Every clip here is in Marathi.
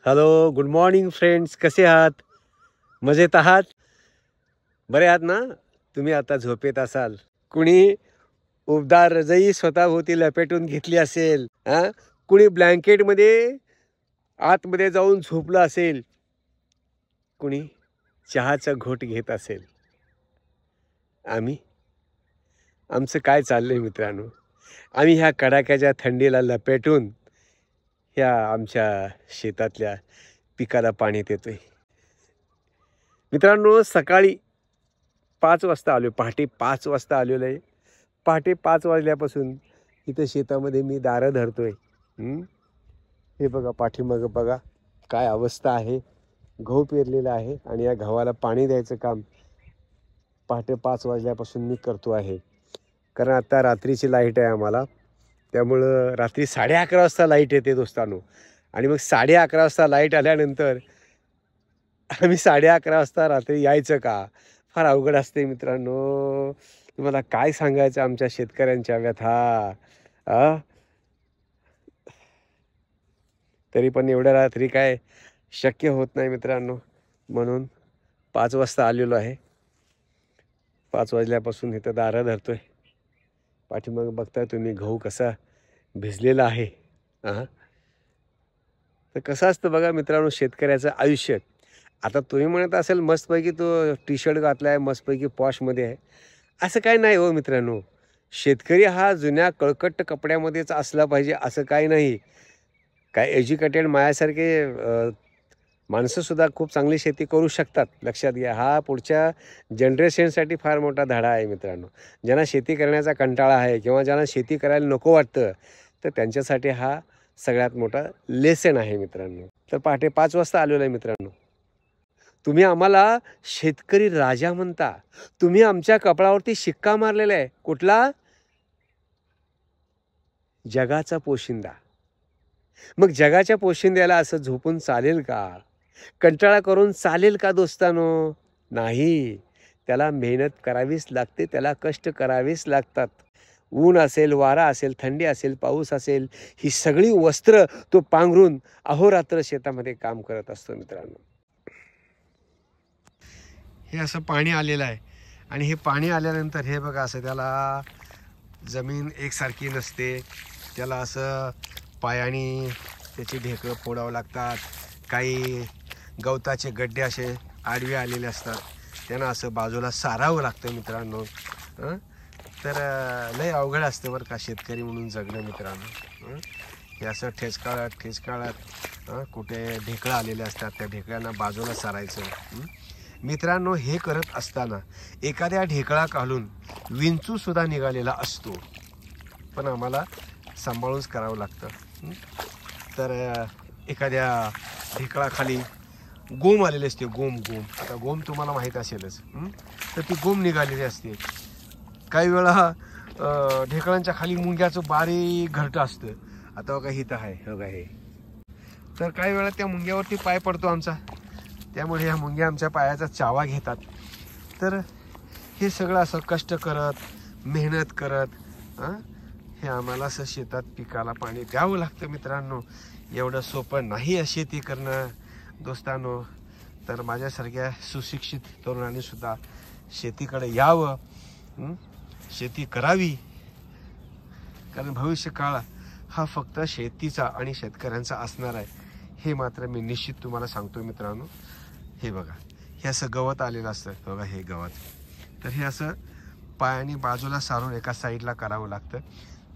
Hello, good morning friends. कसे आहात? मजेत आहात? बरे आहात ना? तुम्ही आता झोपेत असाल. कुणी उबदार रजई स्वतःभोवती लपेटून घेतली असेल. कुणी ब्लँकेटमध्ये आतमध्ये जाऊन झोपलं असेल. कुणी चहाचा घोट घेत असेल. आमचं काय चाललंय मित्रांनो? आम्ही ह्या कडाक्याच्या थंडीला लपेटून ह्या आमच्या शेतातल्या पिकाला पाणी देतोय. मित्रांनो, सकाळी 5 वाजता आलो. पहाटे 5 वाजता आलेलो आहे. पहाटे 5 वाजल्यापासून इथं शेतामध्ये मी दारं धरतोय. हे बघा, पाठीमागं बघा काय अवस्था आहे. गहू पेरलेला आहे आणि या गव्हाला पाणी द्यायचं काम पहाटे 5 वाजल्यापासून मी करतो आहे. कारण आता रात्रीची लाईट आहे आम्हाला. त्यामुळं रात्री 11:30 वाजता लाईट येते दोस्तांनो. आणि मग 11:30 वाजता लाईट आल्यानंतर आम्ही 11:30 वाजता रात्री यायचं का? फार अवघड असते मित्रांनो. तुम्हाला काय सांगायचं आमच्या शेतकऱ्यांच्या व्यथा. तरी पण एवढ्या रात्री काय शक्य होत नाही मित्रांनो. म्हणून 5 वाजता आलेलो आहे. 5 वाजल्यापासून इथं दारं धरतोय. पाठीमागं बघताय तुम्ही गहू कसा भिजलेला आहे. तर कसं असतं बघा मित्रांनो शेतकऱ्याचं आयुष्य. आता तुम्ही म्हणत असेल मस्तपैकी तो टी शर्ट घातला आहे, मस्तपैकी पॉशमध्ये आहे. असं काय नाही हो मित्रांनो. शेतकरी हा जुन्या कळकट्ट कपड्यामध्येच असला पाहिजे असं काही नाही. काय एज्युकेटेड माझ्यासारखे माणसंसुद्धा खूप चांगली शेती करू शकतात. लक्षात घ्या, हा पुढच्या जनरेशनसाठी फार मोठा धडा आहे मित्रांनो. ज्यांना शेती करण्याचा कंटाळा आहे किंवा ज्यांना शेती करायला नको वाटतं, तर त्यांच्यासाठी हा सगळ्यात मोठा लेसन आहे मित्रांनो. तर पहाटे 5 वाजता आलेलो आहे मित्रांनो. तुम्ही आम्हाला शेतकरी राजा म्हणता. तुम्ही आमच्या कपाळावरती शिक्का मारलेला आहे. कुठला? जगाचा पोशिंदा. मग जगाच्या पोशिंद्याला असं झोपून चालेल का? कंटाळा करून चालेल का दोस्तानो? नाही. त्याला मेहनत करावीच लागते, त्याला कष्ट करावेच लागतात. ऊन असेल, वारा असेल, थंडी असेल, पाऊस असेल, ही सगळी वस्त्र तो पांघरून अहोरात्र शेतामध्ये काम करत असतो मित्रांनो. हे असं पाणी आलेलं आहे आणि हे पाणी आल्यानंतर हे बघा असं त्याला जमीन एकसारखी नसते. त्याला असं पायाने त्याची ढेकळं फोडावं लागतात. काही गवताचे गड्डे असे आडवे आलेले असतात, त्यांना असं बाजूला सारावं लागतं मित्रांनो. तर लय अवघड असतं बरं का शेतकरी म्हणून जगणं मित्रांनो. हे असं ठेचकाळत कुठे ढेकळं आलेले असतात, त्या ढेकळ्यांना बाजूला सारायचं. मित्रांनो, हे करत असताना एखाद्या ढेकळा घालून विंचूसुद्धा निघालेला असतो, पण आम्हाला सांभाळूनच करावं लागतं. तर एखाद्या ढेकळाखाली गोम आलेले असते. गोम आता गोम तुम्हाला माहीत असेलच. तर ती गोम निघालेली असते. काही वेळा ढेकळांच्या खाली मुंग्याचं बारीक घरटं असतं. आता बघा इथं आहे, बघा हे. तर काही वेळा त्या मुंग्यावरती पाय पडतो आमचा, त्यामुळे ह्या मुंग्या आमच्या पायाचा चावा घेतात. तर हे सगळं असं कष्ट करत, मेहनत करत हे आम्हाला असं शेतात पिकाला पाणी द्यावं लागतं मित्रांनो. एवढं सोपं नाही शेती करणं दोस्तांनो. तर माझ्यासारख्या सुशिक्षित तरुणांनी सुद्धा शेतीकडे यावं, शेती करावी. कारण भविष्य काळ हा फक्त शेतीचा आणि शेतकऱ्यांचा असणार आहे, हे मात्र मी निश्चित तुम्हाला सांगतो मित्रांनो. हे बघा, हे असं गवत आलेलं असतं, बघा हे गवत. तर हे असं पायाने बाजूला सारून एका साईडला करावं लागतं,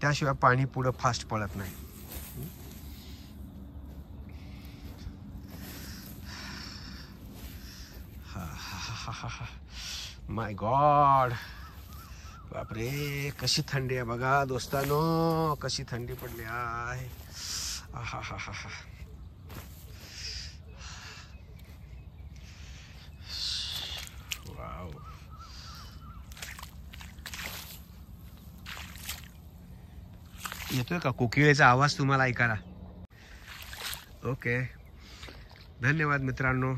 त्याशिवाय पाणी पुढं फास्ट पडत नाही. माय गॉड, बापरे, कशी थंडी आहे बघा दोस्तानो, कशी थंडी पडली आहे. वाव. येतोय का कोकिळेचा आवाज तुम्हाला ऐकायला? ओके, धन्यवाद मित्रांनो.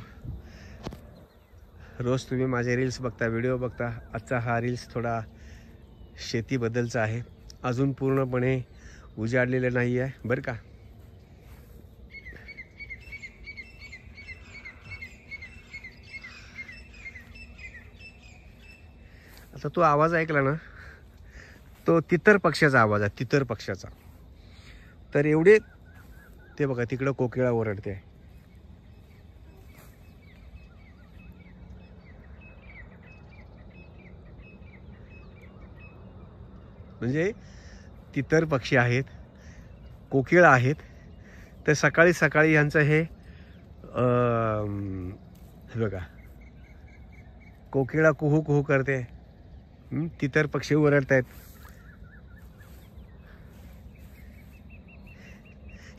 रोज तुम्ही माझे रील्स बघता, व्हिडिओ बघता. आजचा हा रील्स थोडा शेतीबद्दलचा आहे, अजून पूर्णपणे उजाडलेलं नाही आहे बरं का. आता तो आवाज ऐकला ना, तो तितर पक्ष्याचा आवाज आहे, तितर पक्ष्याचा. तर एवढे ते बघा तिकडं कोकिळा ओरडते. म्हणजे तितर पक्षी आहेत, कोकिळा आहेत. तर सकाळी सकाळी यांचं हे बघा कोकिळा कुहू कुहू करते, तितर पक्षी ओरडत आहेत.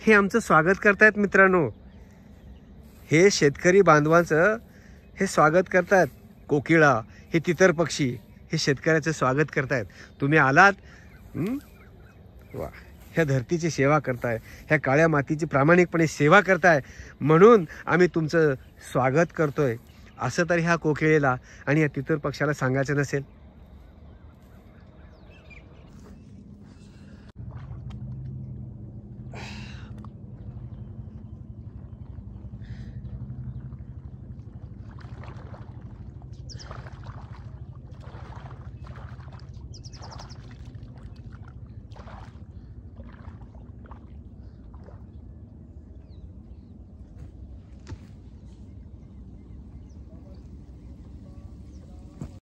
हे आमचं स्वागत करतायत मित्रांनो. हे शेतकरी बांधवांचं हे स्वागत करतात. कोकिळा, हे तितर पक्षी हे शेतकऱ्याचं स्वागत करतायत. तुम्ही आलात, वा, ह्या धरतीची सेवा करताय, ह्या काळ्या मातीची प्रामाणिकपणे सेवा करताय, म्हणून आम्ही तुमचं स्वागत करतोय. असं तरी ह्या कोकिळेला आणि या तितर पक्षाला सांगायचं नसेल.